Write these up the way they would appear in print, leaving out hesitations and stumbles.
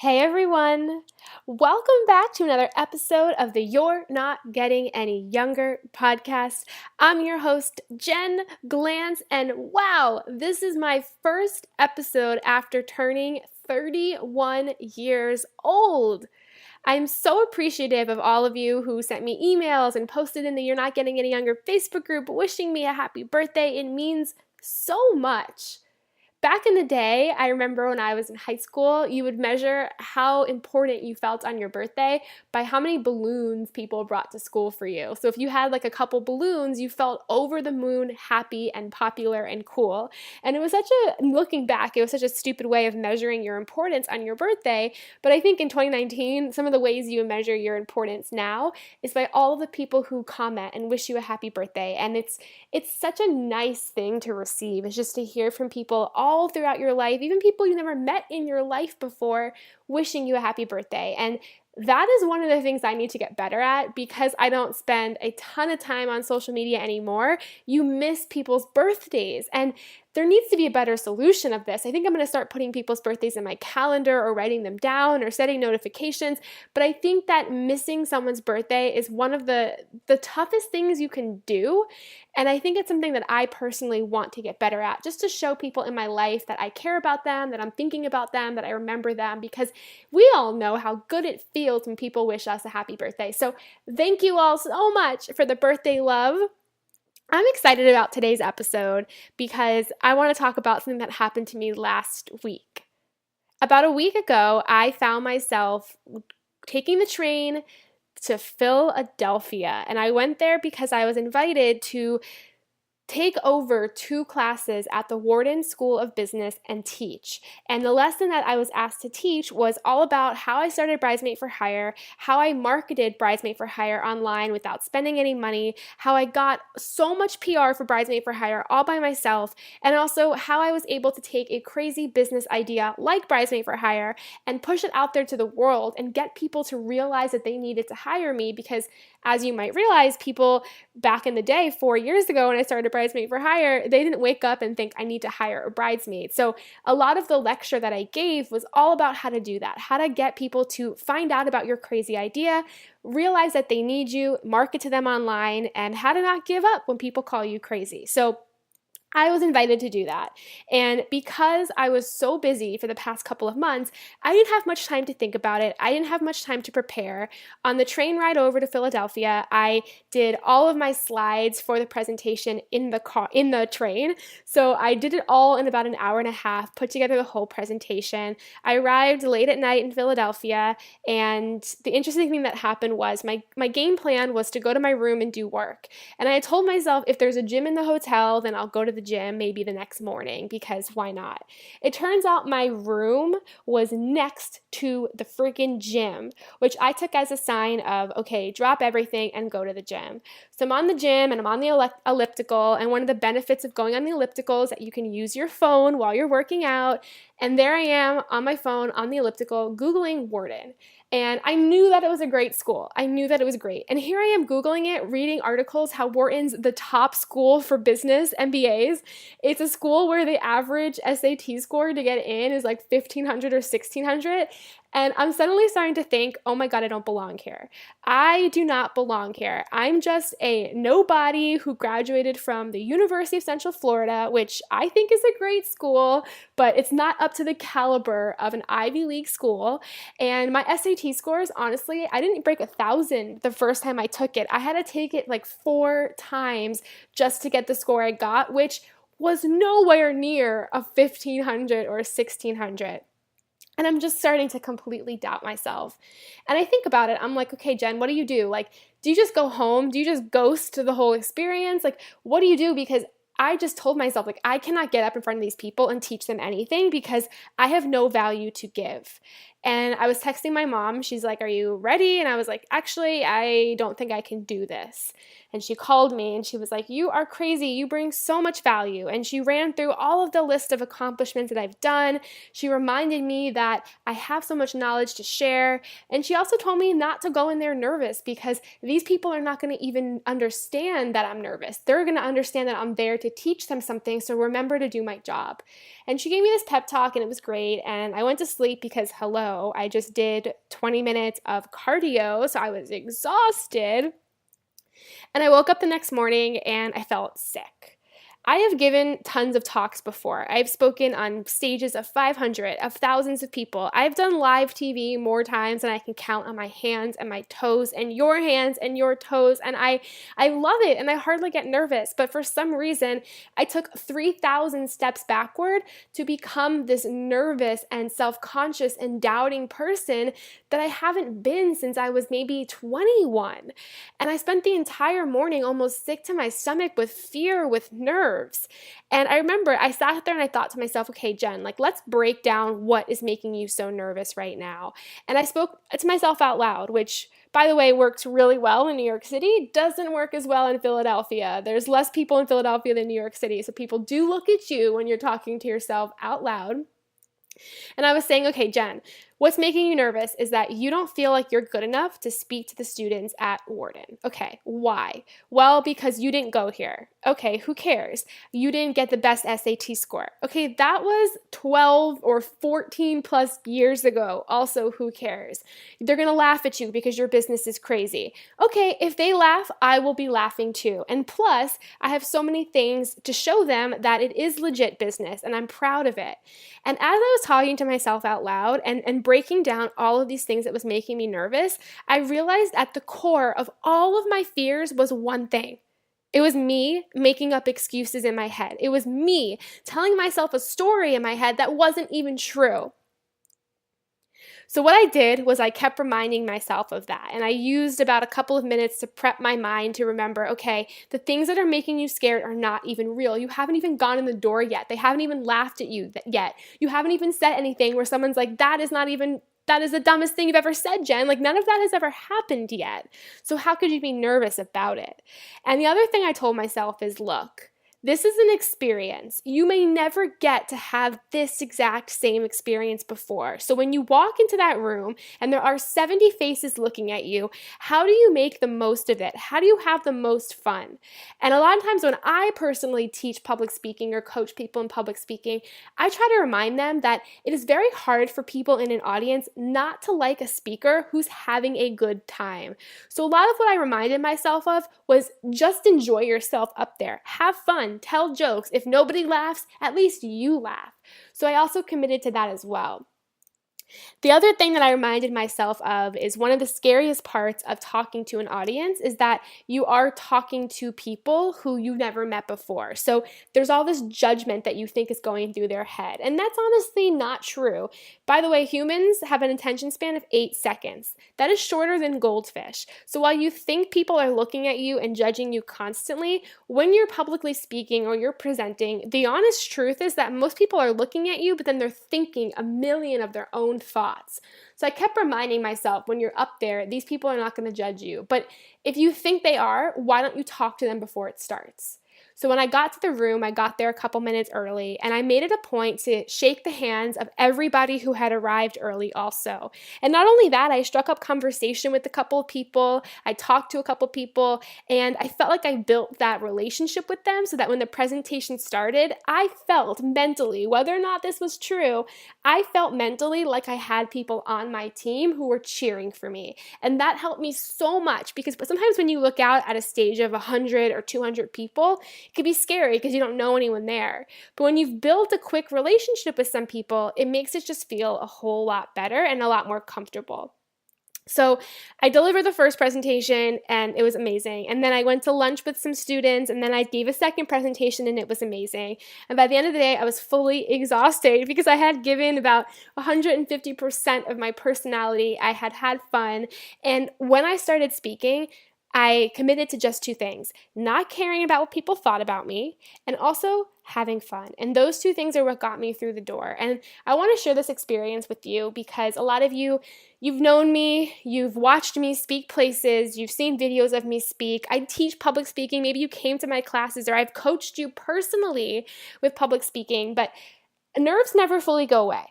Hey everyone! Welcome back to another episode of the You're Not Getting Any Younger podcast. I'm your host, Jen Glantz, and wow, this is my first episode after turning 31 years old. I'm so appreciative of all of you who sent me emails and posted in the You're Not Getting Any Younger Facebook group wishing me a happy birthday. It means so much. Back in the day, I remember when I was in high school, you would measure how important you felt on your birthday by how many balloons people brought to school for you. So if you had like a couple balloons, you felt over the moon happy and popular and cool. And it was looking back, it was such a stupid way of measuring your importance on your birthday. But I think in 2019, some of the ways you measure your importance now is by all of the people who comment and wish you a happy birthday. And it's such a nice thing to receive. It's just to hear from people all throughout your life, even people you never met in your life before, wishing you a happy birthday. And that is one of the things I need to get better at because I don't spend a ton of time on social media anymore. You miss people's birthdays, and there needs to be a better solution of this. I think I'm going to start putting people's birthdays in my calendar or writing them down or setting notifications. But I think that missing someone's birthday is one of the toughest things you can do. And I think it's something that I personally want to get better at, just to show people in my life that I care about them, that I'm thinking about them, that I remember them, because we all know how good it feels when people wish us a happy birthday. So thank you all so much for the birthday love. I'm excited about today's episode because I want to talk about something that happened to me last week. About a week ago, I found myself taking the train to Philadelphia, and I went there because I was invited to take over 2 classes at the Wharton School of Business and teach. And the lesson that I was asked to teach was all about how I started Bridesmaid for Hire, how I marketed Bridesmaid for Hire online without spending any money, how I got so much PR for Bridesmaid for Hire all by myself, and also how I was able to take a crazy business idea like Bridesmaid for Hire and push it out there to the world and get people to realize that they needed to hire me because, as you might realize, people back in the day, 4 years ago when I started Bridesmaid for Hire, they didn't wake up and think I need to hire a bridesmaid. So a lot of the lecture that I gave was all about how to do that, how to get people to find out about your crazy idea, realize that they need you, market to them online, and how to not give up when people call you crazy. So I was invited to do that. And because I was so busy for the past couple of months, I didn't have much time to think about it. I didn't have much time to prepare. On the train ride over to Philadelphia, I did all of my slides for the presentation in the train. So I did it all in about an hour and a half, put together the whole presentation. I arrived late at night in Philadelphia, and the interesting thing that happened was my game plan was to go to my room and do work. And I had told myself, if there's a gym in the hotel, then I'll go to the gym maybe the next morning, because why not? It turns out my room was next to the freaking gym, which I took as a sign of, okay, drop everything and go to the gym. So I'm on the gym and I'm on the elliptical, and one of the benefits of going on the elliptical is that you can use your phone while you're working out. And there I am on my phone on the elliptical Googling Wharton. And I knew that it was a great school. I knew that it was great. And here I am Googling it, reading articles how Wharton's the top school for business MBAs. It's a school where the average SAT score to get in is like 1,500 or 1,600. And I'm suddenly starting to think, oh my God, I don't belong here. I do not belong here. I'm just a nobody who graduated from the University of Central Florida, which I think is a great school, but it's not up to the caliber of an Ivy League school. And my SAT scores, honestly, I didn't break 1,000 the first time I took it. I had to take it like 4 times just to get the score I got, which was nowhere near a 1,500 or 1,600. And I'm just starting to completely doubt myself. And I think about it, I'm like, okay, Jen, what do you do? Like, do you just go home? Do you just ghost the whole experience? Like, what do you do? Because I just told myself, like, I cannot get up in front of these people and teach them anything because I have no value to give. And I was texting my mom. She's like, are you ready? And I was like, actually, I don't think I can do this. And she called me and she was like, you are crazy. You bring so much value. And she ran through all of the list of accomplishments that I've done. She reminded me that I have so much knowledge to share. And she also told me not to go in there nervous because these people are not going to even understand that I'm nervous. They're going to understand that I'm there to teach them something, so remember to do my job. And she gave me this pep talk, and it was great. And I went to sleep because, hello, I just did 20 minutes of cardio, so I was exhausted. And I woke up the next morning and I felt sick. I have given tons of talks before. I've spoken on stages of 500, of thousands of people. I've done live TV more times than I can count on my hands and my toes and your hands and your toes. And I love it, and I hardly get nervous. But for some reason, I took 3,000 steps backward to become this nervous and self-conscious and doubting person that I haven't been since I was maybe 21. And I spent the entire morning almost sick to my stomach with fear, with nerves. And I remember I sat there and I thought to myself, okay, Jen, let's break down what is making you so nervous right now. And I spoke to myself out loud, which, by the way, works really well in New York City, doesn't work as well in Philadelphia. There's less people in Philadelphia than New York City, so people do look at you when you're talking to yourself out loud. And I was saying, okay, Jen, what's making you nervous is that you don't feel like you're good enough to speak to the students at Wharton. Okay, why? Well, because you didn't go here. Okay, who cares? You didn't get the best SAT score. Okay, that was 12 or 14 plus years ago. Also, who cares? They're gonna laugh at you because your business is crazy. Okay, if they laugh, I will be laughing too. And plus, I have so many things to show them that it is legit business and I'm proud of it. And as I was talking to myself out loud and breaking down all of these things that was making me nervous, I realized at the core of all of my fears was one thing. It was me making up excuses in my head. It was me telling myself a story in my head that wasn't even true. So what I did was I kept reminding myself of that, and I used about a couple of minutes to prep my mind to remember, okay, the things that are making you scared are not even real. You haven't even gone in the door yet. They haven't even laughed at you yet. You haven't even said anything where someone's like, that is the dumbest thing you've ever said, Jen. None of that has ever happened yet. So how could you be nervous about it? And the other thing I told myself is, look, this is an experience. You may never get to have this exact same experience before. So when you walk into that room and there are 70 faces looking at you, how do you make the most of it? How do you have the most fun? And a lot of times when I personally teach public speaking or coach people in public speaking, I try to remind them that it is very hard for people in an audience not to like a speaker who's having a good time. So a lot of what I reminded myself of was just enjoy yourself up there. Have fun. Tell jokes. If nobody laughs, at least you laugh. So I also committed to that as well. The other thing that I reminded myself of is one of the scariest parts of talking to an audience is that you are talking to people who you've never met before. So there's all this judgment that you think is going through their head. And that's honestly not true. By the way, humans have an attention span of 8 seconds. That is shorter than goldfish. So while you think people are looking at you and judging you constantly, when you're publicly speaking or you're presenting, the honest truth is that most people are looking at you, but then they're thinking a million of their own thoughts. So I kept reminding myself, when you're up there, these people are not going to judge you. But if you think they are, why don't you talk to them before it starts? So when I got to the room, I got there a couple minutes early, and I made it a point to shake the hands of everybody who had arrived early also. And not only that, I struck up conversation with a couple of people, I talked to a couple of people, and I felt like I built that relationship with them so that when the presentation started, I felt mentally, whether or not this was true, I felt mentally like I had people on my team who were cheering for me. And that helped me so much because sometimes when you look out at a stage of 100 or 200 people, it can be scary because you don't know anyone there. But when you've built a quick relationship with some people, it makes it just feel a whole lot better and a lot more comfortable. So I delivered the first presentation and it was amazing. And then I went to lunch with some students and then I gave a second presentation and it was amazing. And by the end of the day, I was fully exhausted because I had given about 150% of my personality. I had had fun. And when I started speaking, I committed to just 2 things, not caring about what people thought about me and also having fun. And those 2 things are what got me through the door. And I want to share this experience with you because a lot of you've known me, you've watched me speak places, you've seen videos of me speak. I teach public speaking. Maybe you came to my classes or I've coached you personally with public speaking, but nerves never fully go away.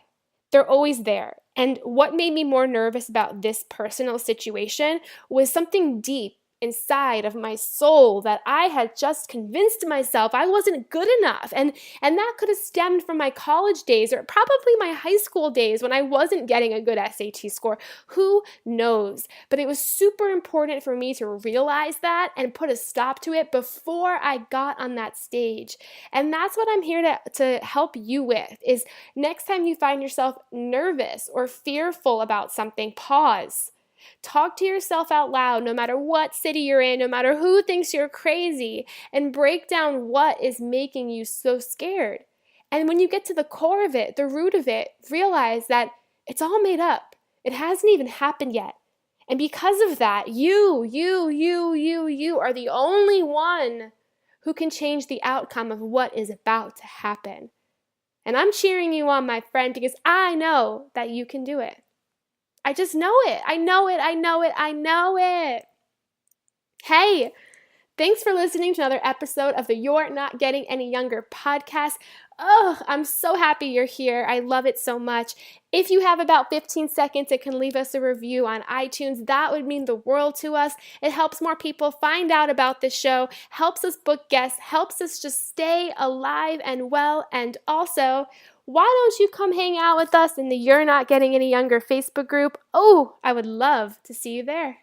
They're always there. And what made me more nervous about this personal situation was something deep inside of my soul that I had just convinced myself I wasn't good enough. And that could have stemmed from my college days or probably my high school days when I wasn't getting a good SAT score. Who knows? But it was super important for me to realize that and put a stop to it before I got on that stage. And that's what I'm here to help you with, is next time you find yourself nervous or fearful about something, pause. Talk to yourself out loud, no matter what city you're in, no matter who thinks you're crazy, and break down what is making you so scared. And when you get to the core of it, the root of it, realize that it's all made up. It hasn't even happened yet. And because of that, you are the only one who can change the outcome of what is about to happen. And I'm cheering you on, my friend, because I know that you can do it. I just know it. I know it. Hey, thanks for listening to another episode of the You're Not Getting Any Younger podcast. Oh, I'm so happy you're here. I love it so much. If you have about 15 seconds and can leave us a review on iTunes, that would mean the world to us. It helps more people find out about the show, helps us book guests, helps us just stay alive and well. And also, why don't you come hang out with us in the You're Not Getting Any Younger Facebook group? Oh, I would love to see you there.